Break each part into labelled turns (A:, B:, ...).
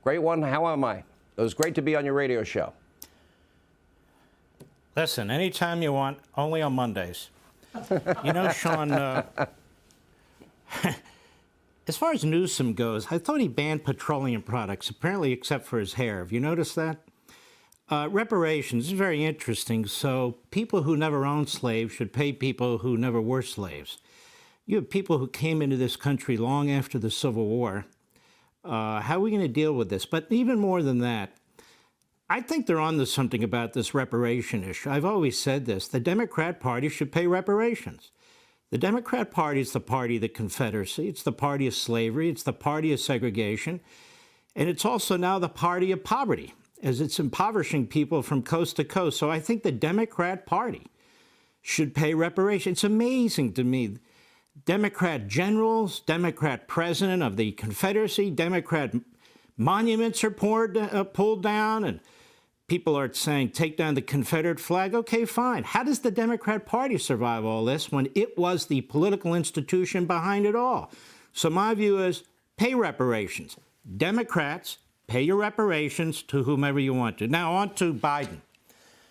A: Great one. How am I? It was great to be on your radio show.
B: Listen, anytime you want, only on Mondays. You know, Sean, as far as Newsom goes, I thought he banned petroleum products, apparently except for his hair. Have you noticed that? Reparations is very interesting. So people who never owned slaves should pay people who never were slaves. You have people who came into this country long after the Civil War. How are we going to deal with this? But even more than that, I think they're on to something about this reparation issue. I've always said this. The Democrat Party should pay reparations. The Democrat Party is the party of the Confederacy. It's the party of slavery. It's the party of segregation. And it's also now the party of poverty, as it's impoverishing people from coast to coast. So I think the Democrat Party should pay reparations. It's amazing to me. Democrat generals, Democrat president of the Confederacy, Democrat monuments are pulled down, and people are saying, take down the Confederate flag. Okay, fine. How does the Democrat Party survive all this when it was the political institution behind it all? So my view is pay reparations. Democrats, pay your reparations to whomever you want to. Now, on to Biden.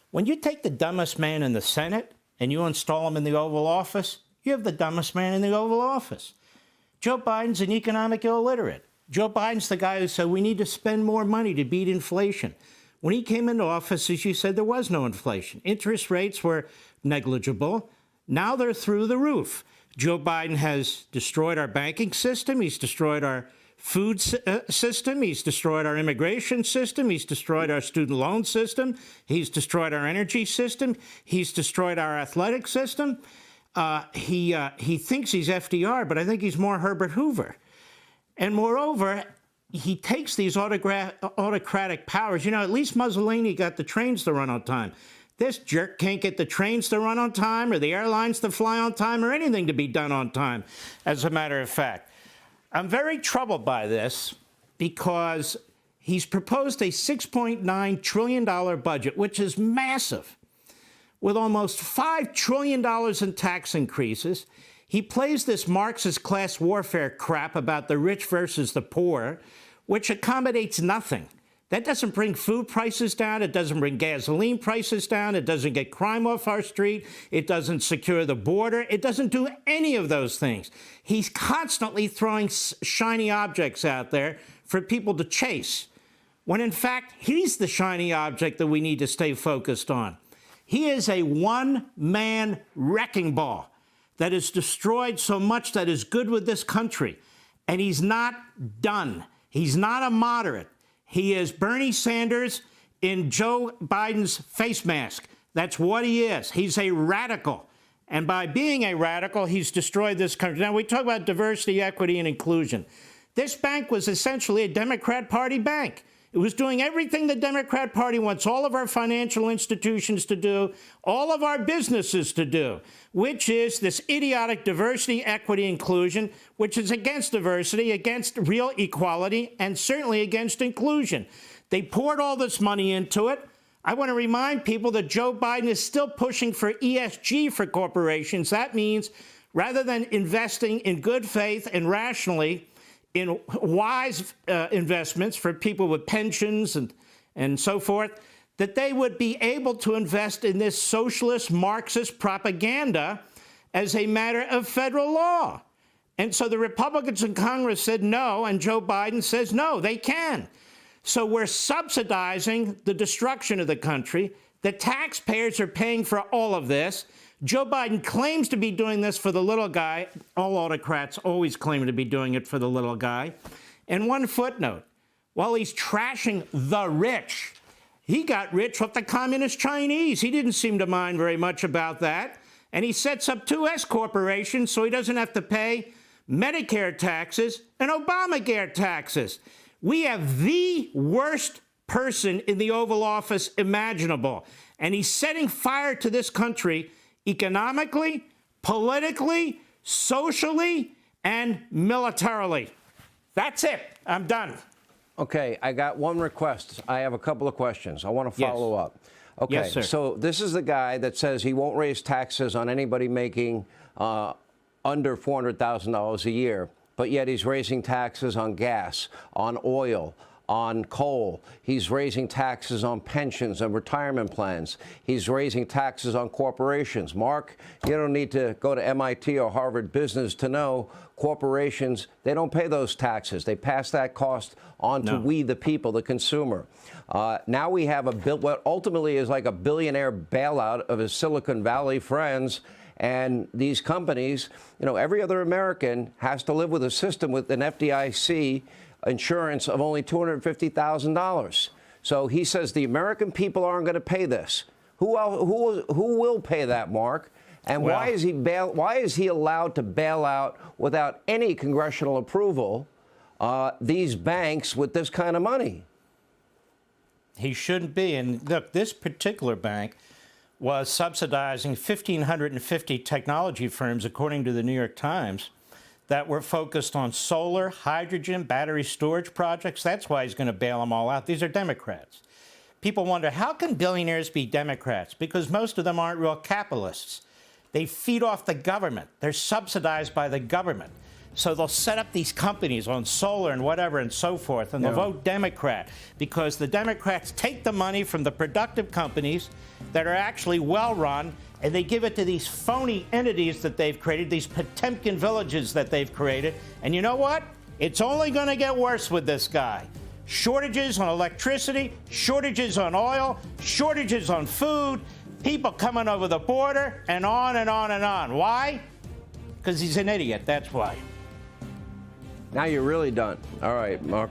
B: When you take the dumbest man in the Senate and you install him in the Oval Office, you have the dumbest man in the Oval Office. Joe Biden's an economic illiterate. Joe Biden's the guy who said we need to spend more money to beat inflation. When he came into office, as you said, there was no inflation. Interest rates were negligible. Now they're through the roof. Joe Biden has destroyed our banking system. He's destroyed our food system. He's destroyed our immigration system. He's destroyed our student loan system. He's destroyed our energy system. He's destroyed our athletic system. He thinks he's FDR, but I think he's more Herbert Hoover. And moreover, he takes these autocratic powers. You know, at least Mussolini got the trains to run on time. This jerk can't get the trains to run on time or the airlines to fly on time or anything to be done on time, as a matter of fact. I'm very troubled by this because he's proposed a $6.9 trillion budget, which is massive, with almost $5 trillion in tax increases. He plays this Marxist class warfare crap about the rich versus the poor, which accommodates nothing. That doesn't bring food prices down. It doesn't bring gasoline prices down. It doesn't get crime off our street. It doesn't secure the border. It doesn't do any of those things. He's constantly throwing shiny objects out there for people to chase, when in fact, he's the shiny object that we need to stay focused on. He is a one-man wrecking ball that has destroyed so much that is good with this country. And he's not done. He's not a moderate. He is Bernie Sanders in Joe Biden's face mask. That's what he is. He's a radical. And by being a radical, he's destroyed this country. Now, we talk about diversity, equity, and inclusion. This bank was essentially a Democrat Party bank. It was doing everything the Democrat Party wants all of our financial institutions to do, all of our businesses to do, which is this idiotic diversity, equity, inclusion, which is against diversity, against real equality, and certainly against inclusion. They poured all this money into it. I want to remind people that Joe Biden is still pushing for ESG for corporations. That means rather than investing in good faith and rationally in wise investments for people with pensions and so forth, that they would be able to invest in this socialist Marxist propaganda as a matter of federal law. And so the Republicans in Congress said no, and Joe Biden says no, they can. So we're subsidizing the destruction of the country. The taxpayers are paying for all of this. Joe Biden claims to be doing this for the little guy. All autocrats always claim to be doing it for the little guy. And one footnote, while he's trashing the rich, he got rich with the communist Chinese. He didn't seem to mind very much about that. And he sets up two S corporations so he doesn't have to pay Medicare taxes and Obamacare taxes. We have the worst person in the Oval Office imaginable. And he's setting fire to this country economically, politically, socially, and militarily. That's it. I'm done.
A: Okay, I got one request. I have a couple of questions. I want to follow up. Okay,
B: yes, sir.
A: So this is the guy that says he won't raise taxes on anybody making under $400,000 a year, but yet he's raising taxes on gas, on oil, on coal. He's raising taxes on pensions and retirement plans. He's raising taxes on corporations. Mark, you don't need to go to MIT or Harvard Business to know corporations, they don't pay those taxes. They pass that cost on to we, the people, the consumer. Now we have what ultimately is like a billionaire bailout of his Silicon Valley friends. And these companies, every other American has to live with a system with an FDIC insurance of only $250,000. So he says the American people aren't going to pay this. Who will pay that, Mark? And why is he allowed to bail out without any congressional approval these banks with this kind of money?
B: He shouldn't be. And look, this particular bank was subsidizing 1,550 technology firms, according to the New York Times, that were focused on solar, hydrogen, battery storage projects. That's why he's going to bail them all out. These are Democrats. People wonder, how can billionaires be Democrats? Because most of them aren't real capitalists. They feed off the government. They're subsidized by the government. So they'll set up these companies on solar and whatever and so forth, and they'll vote Democrat because the Democrats take the money from the productive companies that are actually well-run, and they give it to these phony entities that they've created, these Potemkin villages that they've created. And you know what? It's only going to get worse with this guy. Shortages on electricity, shortages on oil, shortages on food, people coming over the border, and on and on and on. Why? Because he's an idiot, that's why.
A: Now you're really done. All right, Mark.